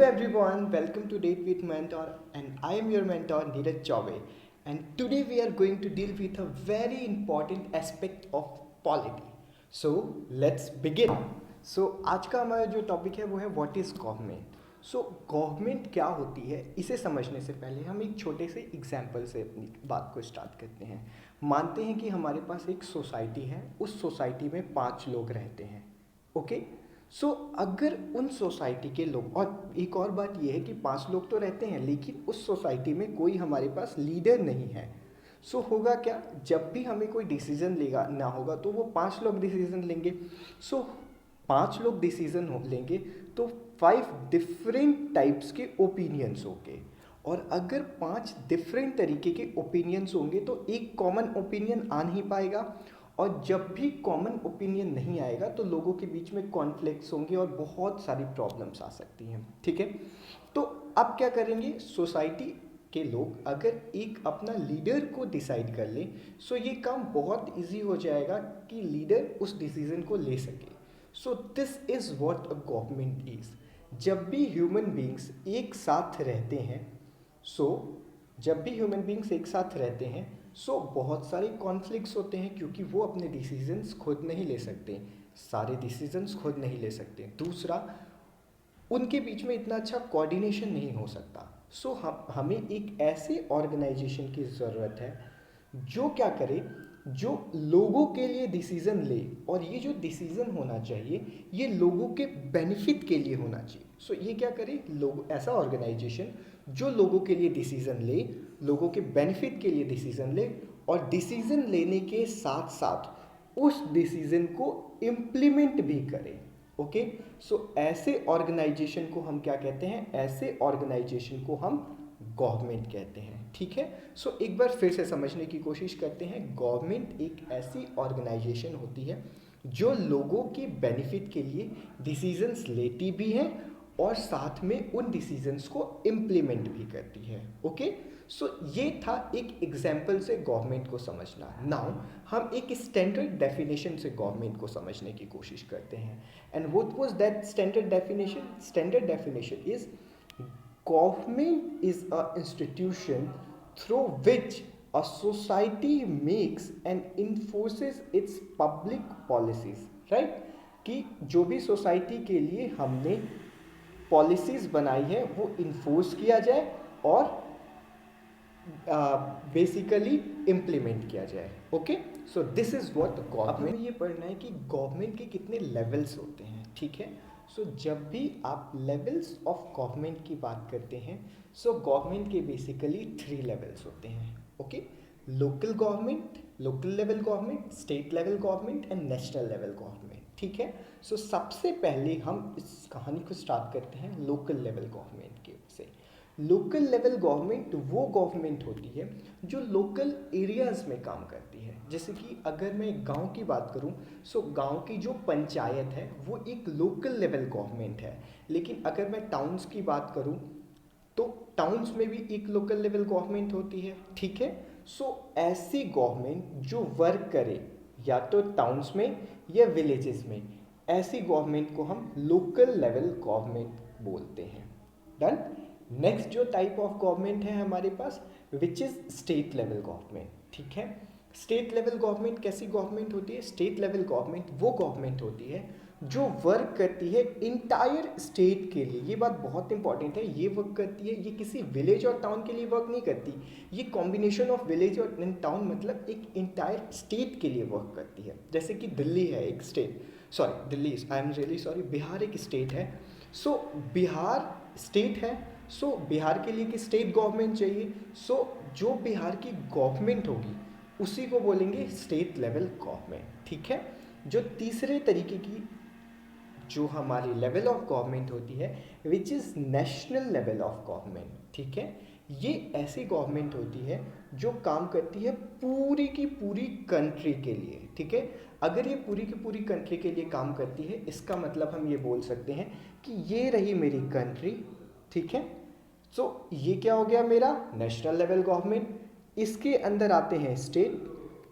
everyone, welcome to Date with Mentor, and I am your mentor Neeraj Chaube. And today we are going to deal with a very important aspect of polity. So let's begin. So आज का हमारा जो topic है वो है what is government. So government क्या होती है इसे समझने से पहले हम एक छोटे से एग्जाम्पल से अपनी बात को स्टार्ट करते हैं. मानते हैं कि हमारे पास एक सोसाइटी है, उस सोसाइटी में 5 लोग रहते हैं. ओके सो अगर उन सोसाइटी के लोग, और एक और बात यह है कि 5 लोग तो रहते हैं लेकिन उस सोसाइटी में कोई हमारे पास लीडर नहीं है. सो होगा क्या, जब भी हमें कोई डिसीजन लेगा ना होगा तो वो 5 लोग डिसीजन लेंगे. सो 5 लोग डिसीजन लेंगे तो 5 डिफरेंट टाइप्स के ओपिनियंस होंगे. और अगर 5 डिफरेंट तरीके के ओपिनियंस होंगे तो एक कॉमन ओपिनियन आ नहीं पाएगा. और जब भी कॉमन ओपिनियन नहीं आएगा तो लोगों के बीच में कॉन्फ्लिक्ट्स होंगे और बहुत सारी प्रॉब्लम्स आ सकती हैं. ठीक है, तो अब क्या करेंगे, सोसाइटी के लोग अगर एक अपना लीडर को डिसाइड कर ले सो ये काम बहुत इजी हो जाएगा कि लीडर उस डिसीजन को ले सके. So this is what a government is. जब भी ह्यूमन बींग्स एक साथ रहते हैं जब भी ह्यूमन बींग्स एक साथ रहते हैं बहुत सारे कॉन्फ्लिक्ट्स होते हैं क्योंकि वो अपने डिसीजंस खुद नहीं ले सकते, सारे डिसीजंस खुद नहीं ले सकते. दूसरा, उनके बीच में इतना अच्छा कोऑर्डिनेशन नहीं हो सकता. हमें एक ऐसे ऑर्गेनाइजेशन की ज़रूरत है जो क्या करे, जो लोगों के लिए डिसीज़न ले, और ये जो डिसीज़न होना चाहिए ये लोगों के बेनिफिट के लिए होना चाहिए. ये क्या करे, लोग, ऐसा ऑर्गेनाइजेशन जो लोगों के लिए डिसीज़न ले, लोगों के बेनिफिट के लिए डिसीज़न ले, और डिसीज़न लेने के साथ साथ उस डिसीज़न को इम्प्लीमेंट भी करे. ओके ऐसे ऑर्गेनाइजेशन को हम क्या कहते हैं, ऐसे ऑर्गेनाइजेशन को हम गवर्नमेंट कहते हैं. ठीक है, एक बार फिर से समझने की कोशिश करते हैं. गवर्नमेंट एक ऐसी ऑर्गेनाइजेशन होती है जो लोगों के बेनिफिट के लिए डिसीजंस लेती भी है और साथ में उन डिसीजंस को इम्प्लीमेंट भी करती है. ओके ये था एक एग्जाम्पल से गवर्नमेंट को समझना. नाउ हम एक स्टैंडर्ड डेफिनेशन से गवर्नमेंट को समझने की कोशिश करते हैं. And what was that standard definition? Standard definition is government is an institution through which a society makes and enforces its public policies. right? कि जो भी सोसाइटी के लिए हमने पॉलिसीज़ बनाई है वो इन्फोर्स किया जाए और बेसिकली इम्प्लीमेंट किया जाए. Okay this is what government. हमें ये पढ़ना है कि गवर्नमेंट के कितने लेवल्स होते हैं. ठीक है, जब भी आप लेवल्स ऑफ गवर्नमेंट की बात करते हैं गवर्नमेंट के बेसिकली 3 लेवल्स होते हैं. Okay, local government, local level government, state level government and national level government. ठीक है, सबसे पहले हम इस कहानी को स्टार्ट करते हैं लोकल लेवल गवर्नमेंट के से. लोकल लेवल गवर्नमेंट वो गवर्नमेंट होती है जो लोकल एरियाज़ में काम करती है. जैसे कि अगर मैं गांव की बात करूं गांव की जो पंचायत है वो एक लोकल लेवल गवर्नमेंट है. लेकिन अगर मैं टाउन्स की बात करूं तो टाउन्स में भी एक लोकल लेवल गवर्नमेंट होती है. ठीक है, ऐसी गवर्नमेंट जो वर्क करे या तो टाउन्स में या विलेजेस में, ऐसी गवर्नमेंट को हम लोकल लेवल गवर्नमेंट बोलते हैं. डन. नेक्स्ट जो टाइप ऑफ गवर्नमेंट है हमारे पास which is state level government. ठीक है, स्टेट लेवल गवर्नमेंट कैसी गवर्नमेंट होती है? स्टेट लेवल गवर्नमेंट वो गवर्नमेंट होती है जो वर्क करती है इंटायर स्टेट के लिए. ये बात बहुत इंपॉर्टेंट है, ये वर्क करती है, ये किसी विलेज और टाउन के लिए वर्क नहीं करती. ये कॉम्बिनेशन ऑफ विलेज और टाउन मतलब एक इंटायर स्टेट के लिए वर्क करती है. जैसे कि दिल्ली है एक state, Delhi, I am really sorry, Bihar एक स्टेट है. बिहार स्टेट है, बिहार के लिए कि स्टेट गवर्नमेंट चाहिए. जो बिहार की गवर्नमेंट होगी उसी को बोलेंगे स्टेट लेवल गवर्नमेंट. ठीक है, जो तीसरे तरीके की जो हमारी लेवल ऑफ गवर्नमेंट होती है which is national level of government. ठीक है, ये ऐसी गवर्नमेंट होती है जो काम करती है पूरी की पूरी कंट्री के लिए. ठीक है, अगर ये पूरी की पूरी कंट्री के लिए काम करती है इसका मतलब हम ये बोल सकते हैं कि ये रही मेरी कंट्री. ठीक है, ये क्या हो गया मेरा नेशनल लेवल गवर्नमेंट. इसके अंदर आते हैं स्टेट,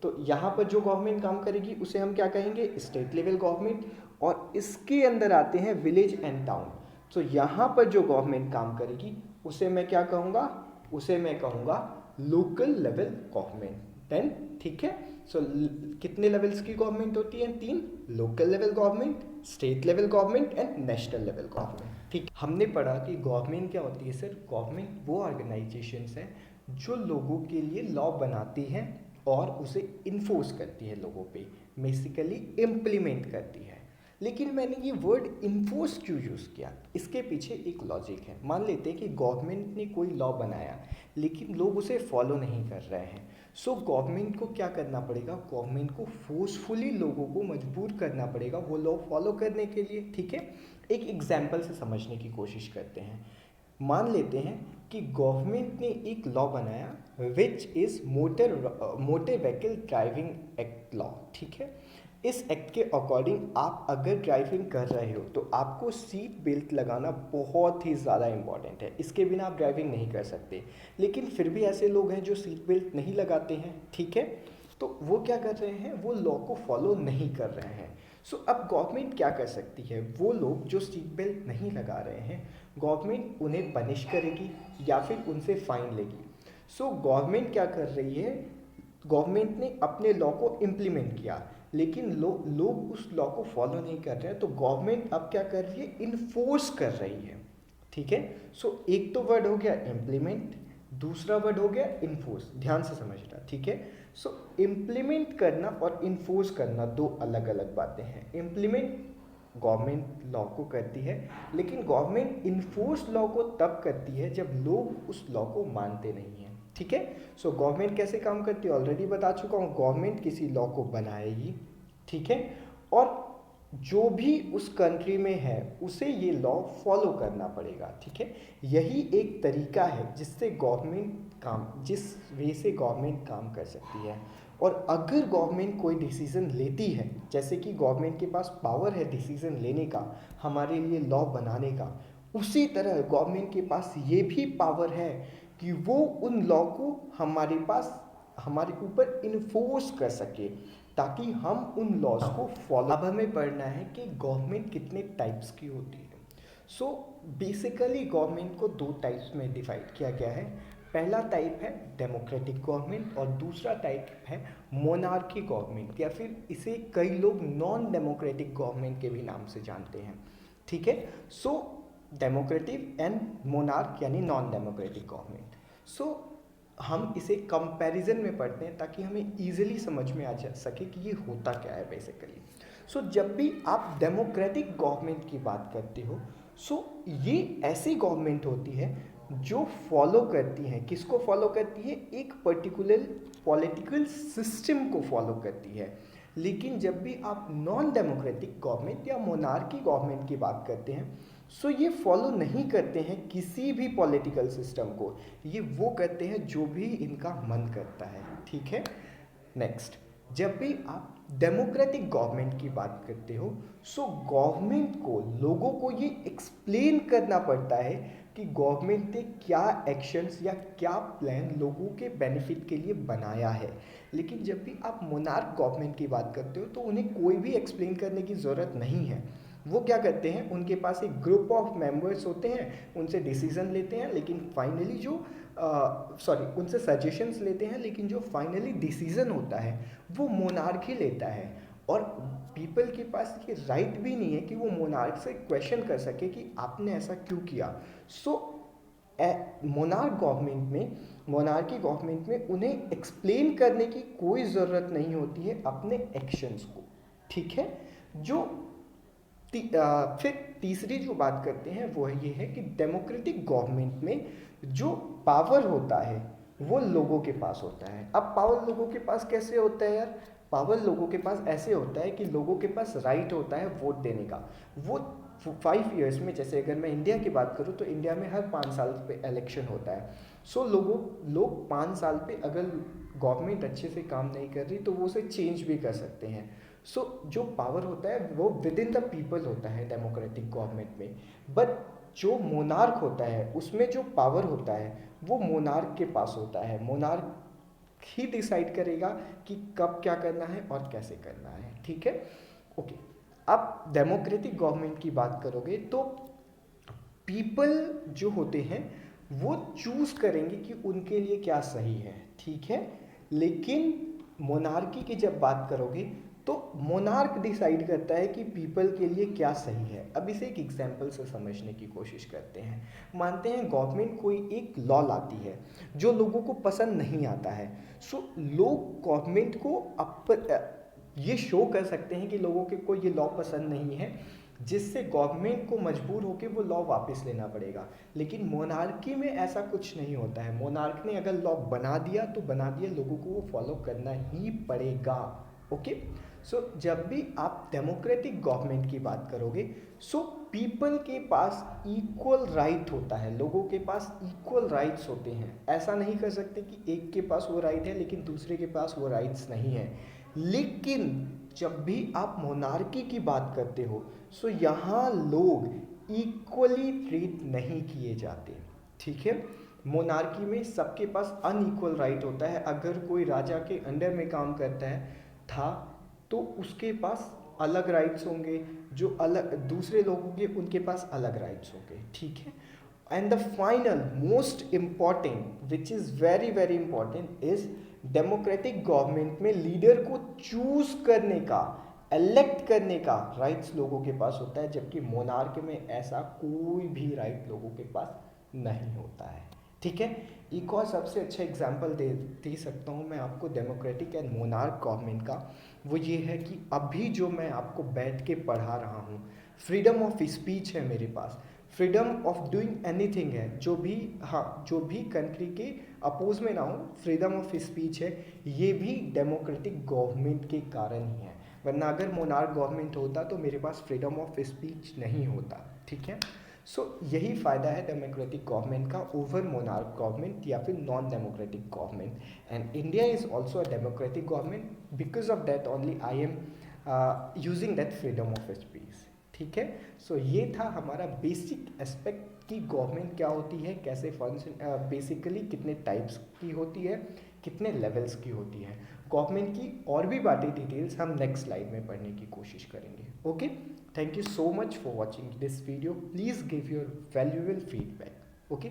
तो यहाँ पर जो गवर्नमेंट काम करेगी उसे हम क्या कहेंगे, स्टेट लेवल गवर्नमेंट. और इसके अंदर आते हैं विलेज एंड टाउन. तो यहाँ पर जो गवर्नमेंट काम करेगी उसे मैं क्या कहूँगा, उसे मैं कहूँगा लोकल लेवल गवर्नमेंट। देन ठीक है, सो कितने लेवल्स की गवर्नमेंट होती है? 3, local level government, state level government and national level government. ठीक, हमने पढ़ा कि गवर्नमेंट क्या होती है सर? गवर्नमेंट वो ऑर्गेनाइजेशंस है जो लोगों के लिए लॉ बनाती हैं और उसे इन्फोर्स करती है, लोगों पे बेसिकली इम्प्लीमेंट करती है। लेकिन मैंने ये वर्ड इन्फोर्स क्यों यूज़ किया? इसके पीछे एक लॉजिक है। मान लेते हैं कि गवर्नमेंट ने कोई लॉ बनाया लेकिन लोग उसे फॉलो नहीं कर रहे हैं, सो गवर्नमेंट को क्या करना पड़ेगा? गवर्नमेंट को फोर्सफुली लोगों को मजबूर करना पड़ेगा वो लॉ फॉलो करने के लिए। ठीक है, एक एग्जाम्पल से समझने की कोशिश करते हैं। मान लेते हैं कि गवर्नमेंट ने एक लॉ बनाया which is motor vehicle driving act law. ठीक है, इस एक्ट के अकॉर्डिंग आप अगर ड्राइविंग कर रहे हो तो आपको सीट बेल्ट लगाना बहुत ही ज़्यादा इम्पॉर्टेंट है, इसके बिना आप ड्राइविंग नहीं कर सकते। लेकिन फिर भी ऐसे लोग हैं जो सीट बेल्ट नहीं लगाते हैं। ठीक है, तो वो क्या कर रहे हैं? वो लॉ को फॉलो नहीं कर रहे हैं। सो अब गवर्नमेंट क्या कर सकती है? वो लोग जो सीट बेल्ट नहीं लगा रहे हैं, गवर्नमेंट उन्हें पनिश करेगी या फिर उनसे फाइन लेगी। सो गवर्नमेंट क्या कर रही है? गवर्नमेंट ने अपने लॉ को इम्प्लीमेंट किया लेकिन लोग उस लॉ को फॉलो नहीं कर रहे हैं, तो गवर्नमेंट अब क्या कर रही है? इन्फोर्स कर रही है। ठीक है, सो एक तो वर्ड हो गया इम्प्लीमेंट, दूसरा वर्ड हो गया इन्फोर्स। ध्यान से समझना। ठीक है, सो इम्प्लीमेंट करना और इन्फोर्स करना दो अलग अलग बातें हैं। इम्प्लीमेंट गवर्नमेंट लॉ को करती है लेकिन गवर्नमेंट इन्फोर्स लॉ को तब करती है जब लोग उस लॉ को मानते नहीं हैं। ठीक है, सो गवर्नमेंट कैसे काम करती है ऑलरेडी बता चुका हूँ। गवर्नमेंट किसी लॉ को बनाएगी, ठीक है, और जो भी उस कंट्री में है उसे ये लॉ फॉलो करना पड़ेगा। ठीक है, यही एक तरीका है जिससे गवर्नमेंट जिस वे से गवर्नमेंट काम कर सकती है। और अगर गवर्नमेंट कोई डिसीज़न लेती है, जैसे कि गवर्नमेंट के पास पावर है डिसीज़न लेने का, हमारे लिए लॉ बनाने का, उसी तरह गवर्नमेंट के पास ये भी पावर है कि वो उन लॉ को हमारे ऊपर इन्फोर्स कर सके ताकि हम उन लॉज को फॉलो। अब हमें पढ़ना है कि गवर्नमेंट कितने टाइप्स की होती है। सो बेसिकली गवर्नमेंट को दो टाइप्स में डिवाइड किया गया है। पहला टाइप है डेमोक्रेटिक गवर्नमेंट और दूसरा टाइप है मोनार्की गवर्नमेंट, या फिर इसे कई लोग नॉन डेमोक्रेटिक गवर्नमेंट के भी नाम से जानते हैं। ठीक है, सो डेमोक्रेटिक एंड मोनार्क यानी नॉन डेमोक्रेटिक गवर्नमेंट। सो हम इसे कंपैरिजन में पढ़ते हैं ताकि हमें इजीली समझ में आ जा सके कि ये होता क्या है बेसिकली। सो जब भी आप डेमोक्रेटिक गवर्नमेंट की बात करते हो, सो ये ऐसी गवर्नमेंट होती है जो फॉलो करती हैं, किसको फॉलो करती है? एक पर्टिकुलर पॉलिटिकल सिस्टम को फॉलो करती है। लेकिन जब भी आप नॉन डेमोक्रेटिक गवर्नमेंट या मोनार्की गवर्नमेंट की बात करते हैं, सो ये फॉलो नहीं करते हैं किसी भी पॉलिटिकल सिस्टम को, ये वो करते हैं जो भी इनका मन करता है। ठीक है, नेक्स्ट, जब भी आप डेमोक्रेटिक गवर्नमेंट की बात करते हो, सो गवर्नमेंट को, लोगों को ये एक्सप्लेन करना पड़ता है कि गवर्नमेंट ने क्या एक्शंस या क्या प्लान लोगों के बेनिफिट के लिए बनाया है। लेकिन जब भी आप मोनार्क गवर्नमेंट की बात करते हो तो उन्हें कोई भी एक्सप्लेन करने की ज़रूरत नहीं है। वो क्या करते हैं? उनके पास एक ग्रुप ऑफ मेंबर्स होते हैं, उनसे डिसीजन लेते हैं, लेकिन फाइनली जो उनसे सजेशंस लेते हैं, लेकिन जो फाइनली डिसीजन होता है वो मोनार्क ही लेता है। और पीपल के पास ये राइट भी नहीं है कि वो मोनार्क से क्वेश्चन कर सके कि आपने ऐसा क्यों किया। सो मोनार्की गवर्नमेंट में उन्हें एक्सप्लेन करने की कोई ज़रूरत नहीं होती है अपने एक्शंस को। ठीक है, जो फिर तीसरी जो बात करते हैं वो ये है कि डेमोक्रेटिक गवर्नमेंट में जो पावर होता है वो लोगों के पास होता है। अब पावर लोगों के पास कैसे होता है यार? पावर लोगों के पास ऐसे होता है कि लोगों के पास राइट होता है वोट देने का। वो 5 ईयर्स में, जैसे अगर मैं इंडिया की बात करूँ तो इंडिया में हर 5 साल पे इलेक्शन होता है। सो लोग 5 साल पे अगर गवर्नमेंट अच्छे से काम नहीं कर रही तो वो उसे चेंज भी कर सकते हैं। सो जो पावर होता है वो विद इन द पीपल होता है डेमोक्रेटिक गवर्नमेंट में। बट जो मोनार्क होता है उसमें जो पावर होता है वो मोनार्क के पास होता है। मोनार्क ही डिसाइड करेगा कि कब क्या करना है और कैसे करना है। ठीक है, ओके। अब डेमोक्रेटिक गवर्नमेंट की बात करोगे तो पीपल जो होते हैं वो चूज करेंगे कि उनके लिए क्या सही है, ठीक है। लेकिन मोनार्की की जब बात करोगे तो मोनार्क डिसाइड करता है कि पीपल के लिए क्या सही है। अब इसे एक एग्जाम्पल से समझने की कोशिश करते हैं। मानते हैं गवर्नमेंट कोई एक लॉ लाती है जो लोगों को पसंद नहीं आता है। सो लोग गवर्नमेंट को ये शो कर सकते हैं कि लोगों के को ये लॉ पसंद नहीं है, जिससे गवर्नमेंट को मजबूर होकर वो लॉ वापस लेना पड़ेगा। लेकिन मोनार्की में ऐसा कुछ नहीं होता है। मोनार्क ने अगर लॉ बना दिया तो बना दिया, लोगों को वो फॉलो करना ही पड़ेगा। ओके। सो जब भी आप डेमोक्रेटिक गवर्नमेंट की बात करोगे, सो पीपल के पास इक्वल राइट होता है, लोगों के पास इक्वल राइट्स होते हैं। ऐसा नहीं कर सकते कि एक के पास वो राइट है लेकिन दूसरे के पास वो राइट्स नहीं है। लेकिन जब भी आप मोनार्की की बात करते हो, सो यहाँ लोग इक्वली ट्रीट नहीं किए जाते, ठीक है। मोनार्की में सबके पास अनइक्वल राइट होता है। अगर कोई राजा के अंडर में काम करता है था तो उसके पास अलग राइट्स होंगे, जो अलग दूसरे लोगों के उनके पास अलग राइट्स होंगे, ठीक है। And the final most important which is very very important is democratic government में लीडर को चूज करने का, एलेक्ट करने का राइट्स लोगों के पास होता है, जबकि मोनार्क में ऐसा कोई भी राइट लोगों के पास नहीं होता है, ठीक है। एक और सबसे अच्छा एग्जाम्पल दे सकता हूँ मैं आपको डेमोक्रेटिक एंड मोनार्क गवर्नमेंट का। वो ये है कि अभी जो मैं आपको बैठ के पढ़ा रहा हूँ, फ्रीडम ऑफ स्पीच है मेरे पास, फ्रीडम ऑफ डूइंग एनीथिंग है, जो भी, हाँ, जो भी कंट्री के अपोज में ना हो, फ्रीडम ऑफ स्पीच है। ये भी डेमोक्रेटिक गवर्नमेंट के कारण ही है, वरना अगर मोनार्क गवर्नमेंट होता तो मेरे पास फ्रीडम ऑफ स्पीच नहीं होता, ठीक है। सो यही फ़ायदा है डेमोक्रेटिक गवर्नमेंट का ओवर मोनार्क गवर्नमेंट या फिर non democratic government. And India is also a democratic government, because of that only I am using that freedom of speech, ठीक है। सो ये था हमारा बेसिक एस्पेक्ट कि गवर्नमेंट क्या होती है, कैसे फंक्शन, बेसिकली कितने टाइप्स की होती है, कितने लेवल्स की होती है। गवर्नमेंट की और भी बातें डिटेल्स हम नेक्स्ट स्लाइड में पढ़ने की कोशिश करेंगे। Okay, thank you so much for watching this video. Please give your valuable feedback. Okay.